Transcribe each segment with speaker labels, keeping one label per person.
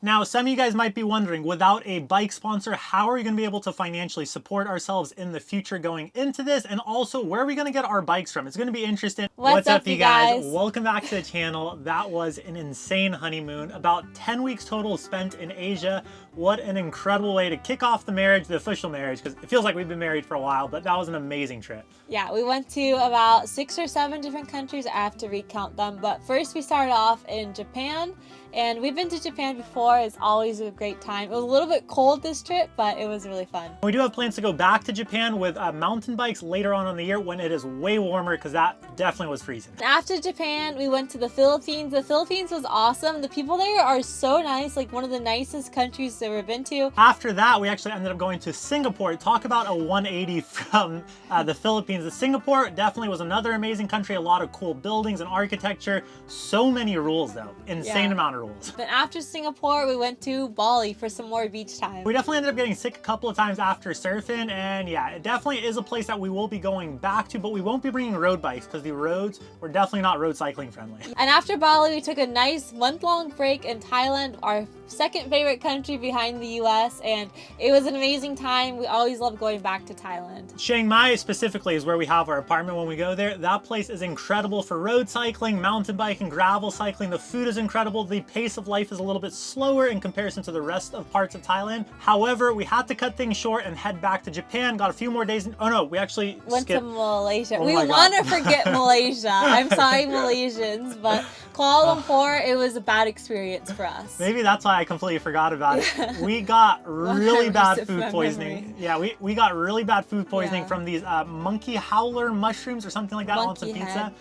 Speaker 1: Now, some of you guys might be wondering, without a bike sponsor, how are we going to be able to financially support ourselves in the future going into this? And also, where are we going to get our bikes from? It's going to be interesting.
Speaker 2: What's up, you guys?
Speaker 1: Welcome back to the channel. That was an insane honeymoon. About 10 weeks total spent in Asia. What an incredible way to kick off the marriage, the official marriage, because it feels like we've been married for a while, but that was an amazing trip.
Speaker 2: Yeah, we went to about 6 or 7 different countries. I have to recount them. But first we started off in Japan, and we've been to Japan before. It's always a great time. It was a little bit cold this trip, but it was really fun.
Speaker 1: We do have plans to go back to Japan with mountain bikes later on in the year when it is way warmer, because that definitely was freezing.
Speaker 2: After Japan, we went to the Philippines. The Philippines was awesome. The people there are so nice, like one of the nicest countries I've ever been to.
Speaker 1: After that, we actually ended up going to Singapore. Talk about a 180 from the Philippines. The Singapore definitely was another amazing country. A lot of cool buildings and architecture. So many rules though. Insane amount of rules.
Speaker 2: Then after Singapore, we went to Bali for some more beach time.
Speaker 1: We definitely ended up getting sick a couple of times after surfing, and yeah, it definitely is a place that we will be going back to, but we won't be bringing road bikes because the roads were definitely not road cycling friendly.
Speaker 2: And after Bali, we took a nice month-long break in Thailand, our second favorite country behind the US, and it was an amazing time. We always love going back to Thailand.
Speaker 1: Chiang Mai specifically is where we have our apartment when we go there. That place is incredible for road cycling, mountain biking, gravel cycling. The food is incredible. The pace of life is a little bit slower in comparison to the rest of parts of Thailand. However, we had to cut things short and head back to Japan. Got a few more days. Oh no, we actually
Speaker 2: went to Malaysia.
Speaker 1: Oh
Speaker 2: we want to forget Malaysia. I'm sorry, Malaysians, but Kuala Lumpur, it was a bad experience for us.
Speaker 1: Maybe that's why I completely forgot about it. We got really bad food poisoning. Yeah, we got really bad food poisoning from these monkey howler mushrooms or something like that on some pizza.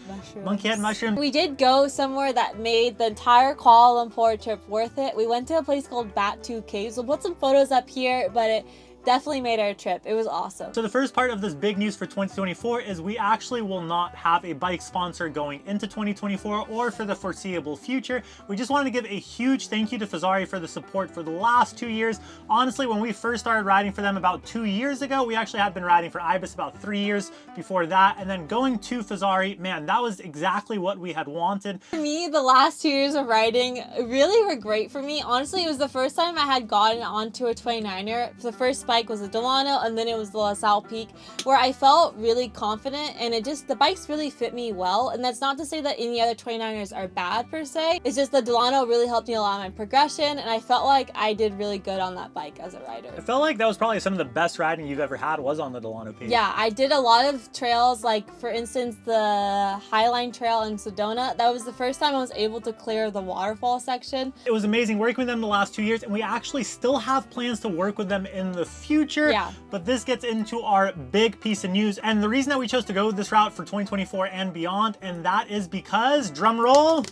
Speaker 1: Monkey head mushrooms.
Speaker 2: We did go somewhere that made the entire Kuala Lumpur trip worth it. We went to a place called Batu Caves. We'll put some photos up here, but it definitely made our trip. It was awesome.
Speaker 1: So the first part of this big news for 2024 is we actually will not have a bike sponsor going into 2024 or for the foreseeable future. We just wanted to give a huge thank you to Fezzari for the support for the last 2 years. Honestly, when we first started riding for them about 2 years ago, we actually had been riding for Ibis about 3 years before that. And then going to Fezzari, man, that was exactly what we had wanted.
Speaker 2: For me, the last 2 years of riding really were great for me. Honestly, it was the first time I had gotten onto a 29er. The first bike was a Delano, and then it was the LaSalle Peak, where I felt really confident, and the bikes really fit me well. And that's not to say that any other 29ers are bad per se. It's just the Delano really helped me a lot in my progression, and I felt like I did really good on that bike as a rider.
Speaker 1: I felt like that was probably some of the best riding you've ever had was on the Delano Peak.
Speaker 2: Yeah, I did a lot of trails, like for instance the Highline Trail in Sedona. That was the first time I was able to clear the waterfall section.
Speaker 1: It was amazing working with them the last 2 years, and we actually still have plans to work with them in the future.
Speaker 2: Yeah.
Speaker 1: But this gets into our big piece of news, and the reason that we chose to go this route for 2024 and beyond, and that is because, drum roll,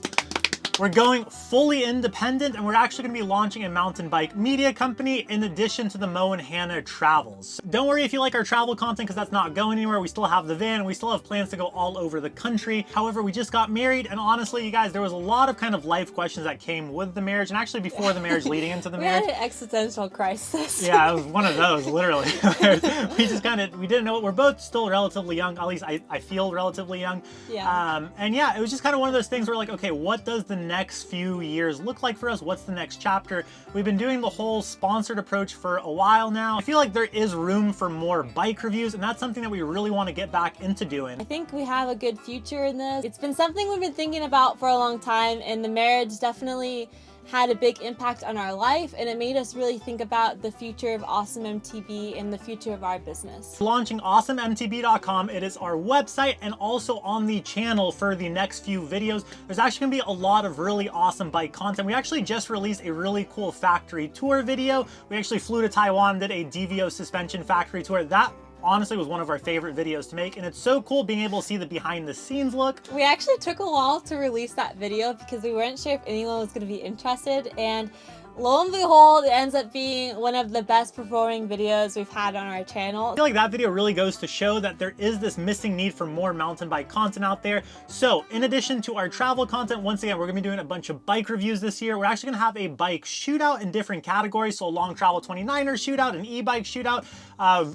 Speaker 1: we're going fully independent, and we're actually going to be launching a mountain bike media company in addition to the Mo and Hannah travels. Don't worry if you like our travel content, because that's not going anywhere. We still have the van, and we still have plans to go all over the country. However, we just got married, and honestly, you guys, there was a lot of kind of life questions that came with the marriage, and actually before the marriage, leading into the marriage.
Speaker 2: We had an existential crisis.
Speaker 1: Yeah, it was one of those, literally. We just we didn't know. We're both still relatively young, at least I feel relatively young.
Speaker 2: Yeah.
Speaker 1: And yeah, it was just kind of one of those things where like, okay, what does the next few years look like for us? What's the next chapter? We've been doing the whole sponsored approach for a while now. I feel like there is room for more bike reviews, and that's something that we really want to get back into doing.
Speaker 2: I think we have a good future in this. It's been something we've been thinking about for a long time, and the marriage definitely had a big impact on our life, and it made us really think about the future of Awesome MTB and the future of our business.
Speaker 1: Launching awesomemtb.com. It is our website, and also on the channel for the next few videos. There's actually gonna be a lot of really awesome bike content. We actually just released a really cool factory tour video. We actually flew to Taiwan, did a DVO suspension factory tour. That honestly was one of our favorite videos to make, and it's so cool being able to see the behind the scenes look.
Speaker 2: We actually took a while to release that video because we weren't sure if anyone was going to be interested, and lo and behold, it ends up being one of the best performing videos we've had on our channel.
Speaker 1: I feel like that video really goes to show that there is this missing need for more mountain bike content out there. So in addition to our travel content, once again, we're gonna be doing a bunch of bike reviews this year. We're actually gonna have a bike shootout in different categories. So a long travel 29er shootout, an e-bike shootout,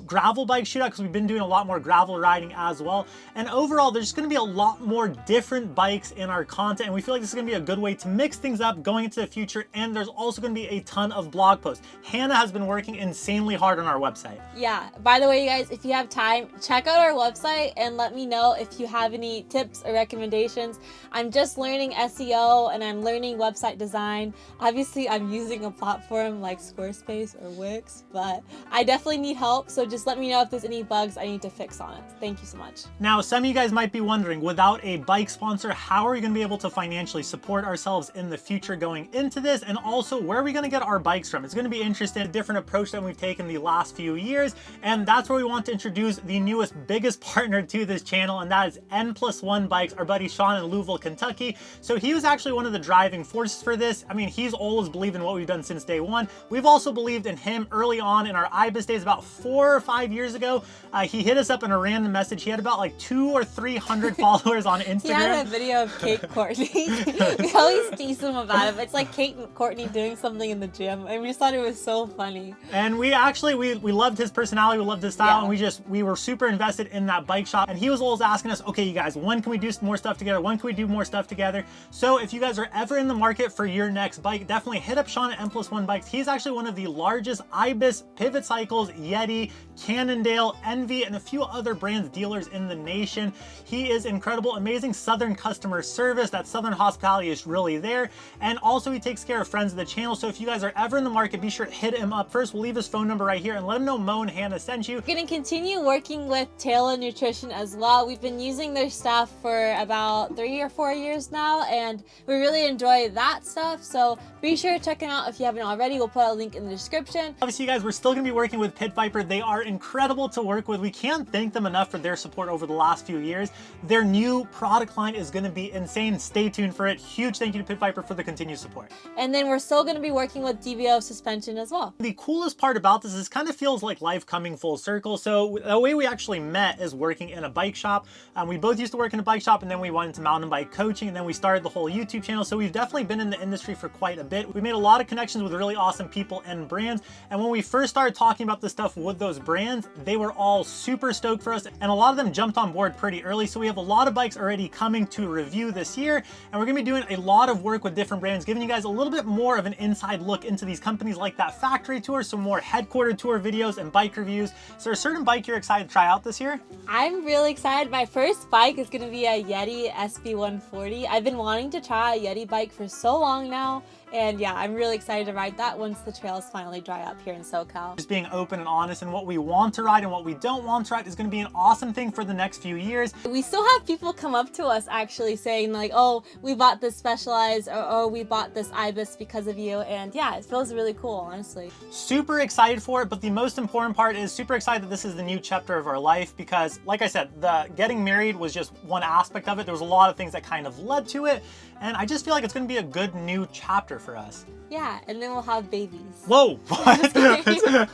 Speaker 1: gravel bike shootout, because we've been doing a lot more gravel riding as well. And overall, there's gonna be a lot more different bikes in our content. And we feel like this is gonna be a good way to mix things up going into the future. And there's also going to be a ton of blog posts. Hannah has been working insanely hard on our website.
Speaker 2: Yeah, by the way, you guys, if you have time, check out our website and let me know if you have any tips or recommendations. I'm just learning SEO and I'm learning website design. Obviously, I'm using a platform like Squarespace or Wix, but I definitely need help. So just let me know if there's any bugs I need to fix on it. Thank you so much.
Speaker 1: Now, some of you guys might be wondering, without a bike sponsor, how are we going to be able to financially support ourselves in the future going into this? And also, where are we going to get our bikes from? It's going to be interesting, a different approach than we've taken the last few years. And that's where we want to introduce the newest, biggest partner to this channel, and that is N+1 Bikes, our buddy Sean in Louisville, Kentucky. So he was actually one of the driving forces for this. I mean, he's always believed in what we've done since day one. We've also believed in him early on in our IBIS days about 4 or 5 years ago. He hit us up in a random message. He had about like 200 or 300 followers on Instagram.
Speaker 2: He had a video of Kate Courtney. We always tease him about it. It's like Kate and Courtney doing something in the gym, and we just thought it was so funny.
Speaker 1: And we actually, we loved his personality, we loved his style,
Speaker 2: Yeah.
Speaker 1: and we were super invested in that bike shop. And he was always asking us, okay, you guys, when can we do some more stuff together? When can we do more stuff together? So if you guys are ever in the market for your next bike, definitely hit up Sean at N+1 Bikes. He's actually one of the largest IBIS, Pivot Cycles, Yeti, Cannondale, Envy, and a few other brands dealers in the nation. He is incredible, amazing Southern customer service. That Southern hospitality is really there. And also he takes care of friends of the channel. So if you guys are ever in the market, be sure to hit him up first. We'll leave his phone number right here and let him know Mo and Hannah sent you.
Speaker 2: We're going to continue working with Taylor Nutrition as well. We've been using their stuff for about 3 or 4 years now, and we really enjoy that stuff. So be sure to check it out if you haven't already. We'll put a link in the description.
Speaker 1: Obviously, you guys, we're still going to be working with Pit Viper. They are incredible to work with. We can't thank them enough for their support over the last few years. Their new product line is going to be insane. Stay tuned for it. Huge thank you to Pit Viper for the continued support.
Speaker 2: And then we're still going to be working with DVO Suspension as well.
Speaker 1: The coolest part about this is kind of feels like life coming full circle. So the way we actually met is working in a bike shop. We both used to work in a bike shop, and then we went into mountain bike coaching, and then we started the whole YouTube channel. So we've definitely been in the industry for quite a bit. We made a lot of connections with really awesome people and brands. And when we first started talking about this stuff with those brands, they were all super stoked for us, and a lot of them jumped on board pretty early. So we have a lot of bikes already coming to review this year, and we're gonna be doing a lot of work with different brands, giving you guys a little bit more of an inside look into these companies, like that factory tour, some more headquarter tour videos and bike reviews. Is there a certain bike you're excited to try out this year?
Speaker 2: I'm really excited. My first bike is going to be a Yeti SB140. I've been wanting to try a Yeti bike for so long now. And yeah, I'm really excited to ride that once the trails finally dry up here in SoCal.
Speaker 1: Just being open and honest and what we want to ride and what we don't want to ride is going to be an awesome thing for the next few years.
Speaker 2: We still have people come up to us actually saying like, oh, we bought this Specialized, or oh, we bought this IBIS because of you. And yeah, it feels really cool, honestly.
Speaker 1: Super excited for it, but the most important part is super excited that this is the new chapter of our life, because like I said, the getting married was just one aspect of it. There was a lot of things that kind of led to it, and I just feel like it's going to be a good new chapter for us.
Speaker 2: Yeah, and then we'll have babies.
Speaker 1: Whoa! What?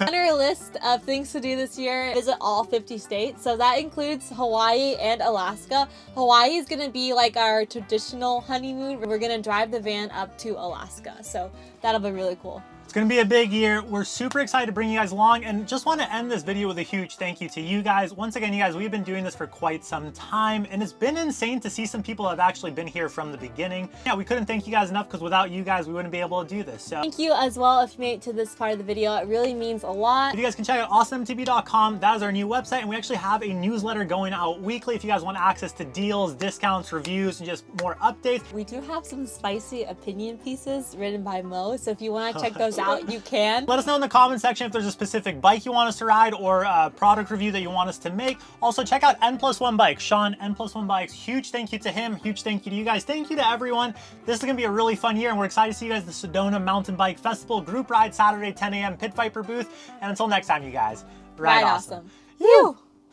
Speaker 2: On our list of things to do this year, visit all 50 states. So that includes Hawaii and Alaska. Hawaii is gonna be like our traditional honeymoon. We're gonna drive the van up to Alaska. So that'll be really cool.
Speaker 1: It's gonna be a big year. We're super excited to bring you guys along, and just want to end this video with a huge thank you to you guys. Once again, you guys, we've been doing this for quite some time, and it's been insane to see some people that have actually been here from the beginning. Yeah, we couldn't thank you guys enough, because without you guys, we wouldn't be able to do this. So
Speaker 2: thank you as well if you made it to this part of the video. It really means a lot.
Speaker 1: you guys can check out awesomemtb.com. That is our new website, and we actually have a newsletter going out weekly if you guys want access to deals, discounts, reviews, and just more updates.
Speaker 2: We do have some spicy opinion pieces written by Mo, so if you want to check those out, you can.
Speaker 1: Let us know in the comment section if there's a specific bike you want us to ride, or a product review that you want us to make. Also, check out N+1 Bikes. Sean, N+1 Bikes. Huge thank you to him. Huge thank you to you guys. Thank you to everyone. This is going to be a really fun year, and we're excited to see you guys at the Sedona Mountain Bike Festival group ride Saturday, 10 a.m. Pit Viper booth. And until next time, you guys, ride awesome.
Speaker 2: You.